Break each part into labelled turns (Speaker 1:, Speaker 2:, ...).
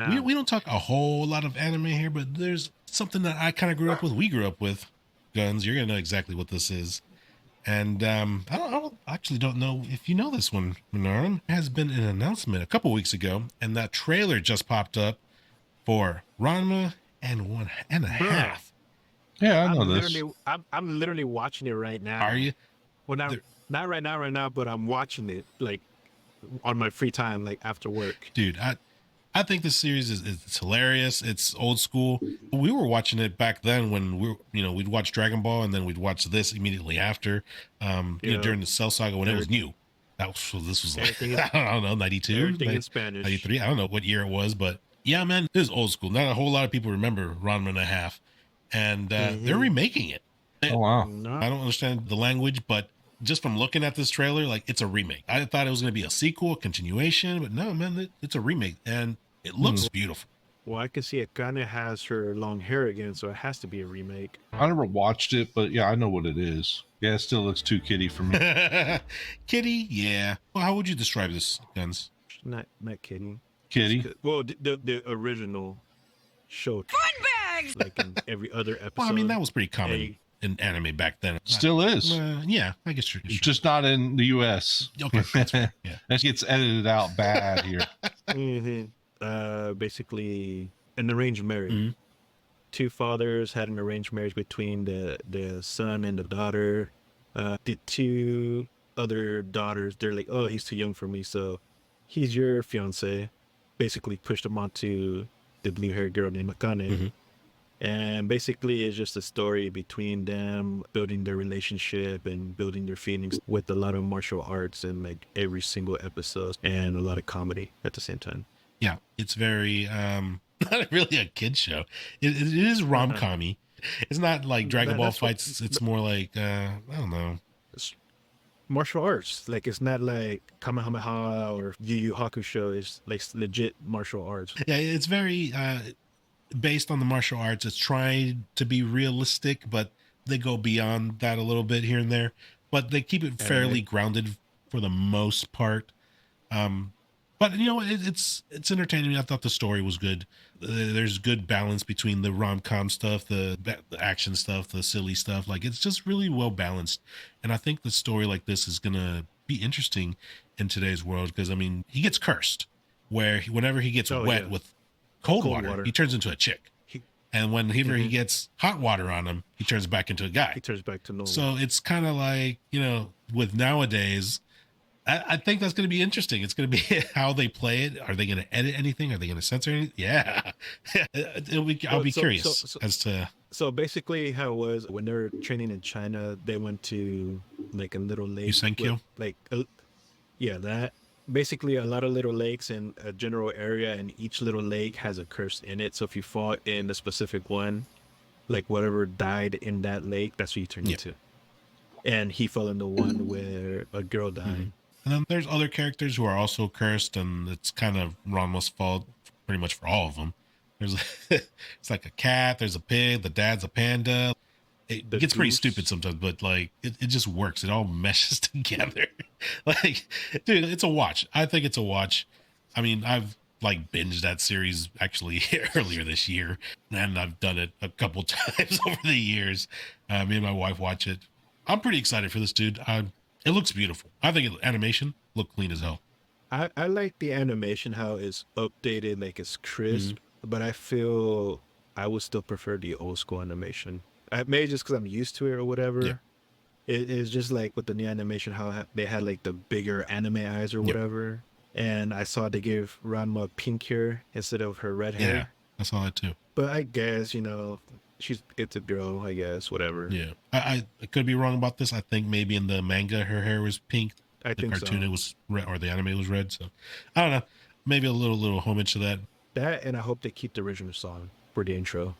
Speaker 1: We don't talk a whole lot of anime here, but there's something that I kind of grew up with. We grew up with gUNzz. You're gonna know exactly what this is. And I actually don't know if you know this one, Menard. There has been an announcement a couple weeks ago, and that trailer just popped up for Ranma and one and a
Speaker 2: Bruh,
Speaker 1: half.
Speaker 3: Yeah, I
Speaker 2: I'm
Speaker 3: know this.
Speaker 2: literally I'm literally watching it right
Speaker 1: Are
Speaker 2: now.
Speaker 1: you?
Speaker 2: Well,
Speaker 1: There,
Speaker 2: not right now, but I'm watching it like on my free time, like after work.
Speaker 1: dude, I think this series is it's hilarious. It's old school. We were watching it back then when we'd watch Dragon Ball and then we'd watch this immediately after.
Speaker 2: Yeah,
Speaker 1: During the Cell Saga when it
Speaker 2: every,
Speaker 1: was new. That was so this was like
Speaker 2: everything is
Speaker 1: I don't know 92,
Speaker 2: everything in Spanish.
Speaker 1: 93. I don't know what year it was, but yeah, man, it was old school. Not a whole lot of people remember Ranma and a half, and they're remaking it.
Speaker 3: Oh wow.
Speaker 2: No,
Speaker 1: I don't understand the language, but just from looking at this trailer, like it's a remake. I thought it was going to be a sequel, a continuation, but no, man, it's a remake, and it looks beautiful.
Speaker 2: well, I can see it kind of has her long hair again, so it has to be a remake.
Speaker 3: I never watched it, but yeah, I know what it is. Yeah, it still looks too kiddie for me.
Speaker 1: Kitty, yeah. Well, how would you describe this, gUNzz?
Speaker 2: Not kidding.
Speaker 3: Kitty.
Speaker 2: Well, the original show, like in every other episode.
Speaker 1: Well, I mean that was pretty common
Speaker 2: Hey.
Speaker 1: in anime back then.
Speaker 3: Still is.
Speaker 1: Yeah, I guess you're
Speaker 3: Just not in the US.
Speaker 1: okay. That's fair. Yeah.
Speaker 3: That gets edited out bad here.
Speaker 2: Basically an arranged marriage.
Speaker 1: Mm-hmm.
Speaker 2: Two fathers had an arranged marriage between the son and the daughter. The two other daughters, they're like, oh, he's too young for me, so he's your fiance. Basically pushed him onto the blue-haired girl named Akane.
Speaker 1: Mm-hmm.
Speaker 2: And basically it's just a story between them building their relationship and building their feelings with a lot of martial arts and like every single episode and a lot of comedy at the same time.
Speaker 1: Yeah, it's very not really a kid show. It is rom-com-y. It's not like Dragon Ball
Speaker 2: That's what-
Speaker 1: fights. It's more like I don't know.
Speaker 2: It's martial arts. Like it's not like Kamehameha or Yu Yu Hakusho. It's like legit martial arts.
Speaker 1: Yeah, it's very based on the martial arts. It's trying to be realistic, but they go beyond that a little bit here and there. But they keep it fairly grounded for the most part. But it's entertaining. I thought the story was good. There's good balance between the rom-com stuff, the action stuff, the silly stuff. Like it's just really well balanced. And I think the story like this is gonna be interesting in today's world because I mean he gets cursed, where whenever he gets wet with cold water, he turns into a chick. And whenever he gets hot water on him, he turns back into a guy.
Speaker 2: He turns back to normal.
Speaker 1: So it's kind of like with nowadays. I think that's going to be interesting. It's going to be how they play it. Are they going to edit anything? Are they going to censor anything? Yeah. I'll be curious as to.
Speaker 2: So basically how it was when they were training in China, they went to like a little lake.
Speaker 1: Yusenkyo?
Speaker 2: That. Basically a lot of little lakes in a general area and each little lake has a curse in it. So if you fall in a specific one, like whatever died in that lake, that's what you turn into. And he fell in the one where a girl died.
Speaker 1: Mm-hmm. And then there's other characters who are also cursed, and it's kind of Ranma's fault pretty much for all of them. There's it's like a cat, there's a pig, the dad's a panda. It gets pretty stupid sometimes, but like it just works. It all meshes together. Like, dude, it's a watch. I think it's a watch. I mean, I've like binged that series actually earlier this year, and I've done it a couple times over the years. Me and my wife watch it. I'm pretty excited for this, dude. It looks beautiful. I think animation look clean as hell.
Speaker 2: I like the animation, how it's updated, like it's crisp, but I feel I would still prefer the old school animation. Maybe just because I'm used to it or whatever.
Speaker 1: Yeah.
Speaker 2: It is just like with the new animation, how they had like the bigger anime eyes or whatever. And I saw they gave Ranma pink hair instead of her red hair.
Speaker 1: Yeah, I saw that too.
Speaker 2: But I guess, it's a girl, I guess, whatever.
Speaker 1: Yeah, I could be wrong about this. I think maybe in the manga her hair was pink.
Speaker 2: I think
Speaker 1: the cartoon
Speaker 2: so.
Speaker 1: it was red, or the anime was red. So I don't know. Maybe a little homage to that.
Speaker 2: That, and I hope they keep the original song for the intro.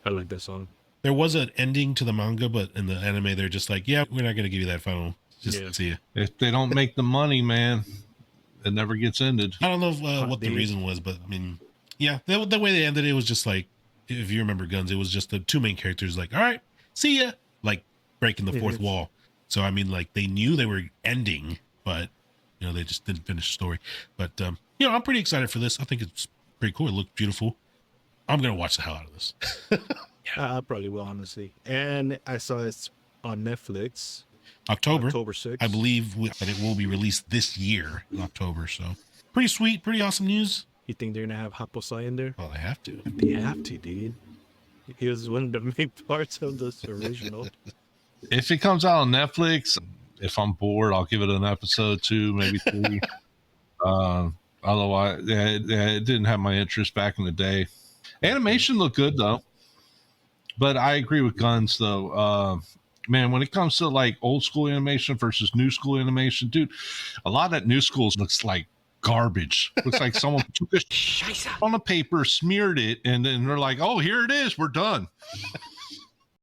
Speaker 2: I like that song.
Speaker 1: There was an ending to the manga, but in the anime they're just like, yeah, we're not going to give you that final. Just see you.
Speaker 3: If they don't make the money, man, it never gets ended.
Speaker 1: I don't know what the reason was, but I mean, yeah, the way they ended it was just like, if you remember gUNzz, it was just the two main characters like, all right, see ya, like breaking the fourth wall. So I mean, like they knew they were ending, but they just didn't finish the story. But I'm pretty excited for this. I think it's pretty cool. It looked beautiful. I'm gonna watch the hell out of this.
Speaker 2: I probably will, honestly. And I saw it's on Netflix.
Speaker 1: October
Speaker 2: 6th.
Speaker 1: I believe that it will be released this year in October. So pretty sweet, pretty awesome news.
Speaker 2: You think they're gonna have Haposai in there?
Speaker 1: Well, they have to.
Speaker 2: They have to, dude. He was one of the main parts of this original.
Speaker 3: If it comes out on Netflix, if I'm bored, I'll give it an episode 2, maybe 3. Otherwise, it didn't have my interest back in the day. Animation looked good though, but I agree with gUNzz though. Man, when it comes to like old school animation versus new school animation, dude, a lot of that new school looks like garbage. Looks like someone took a on a paper, smeared it, and then they're like, "Oh, here it is, we're done."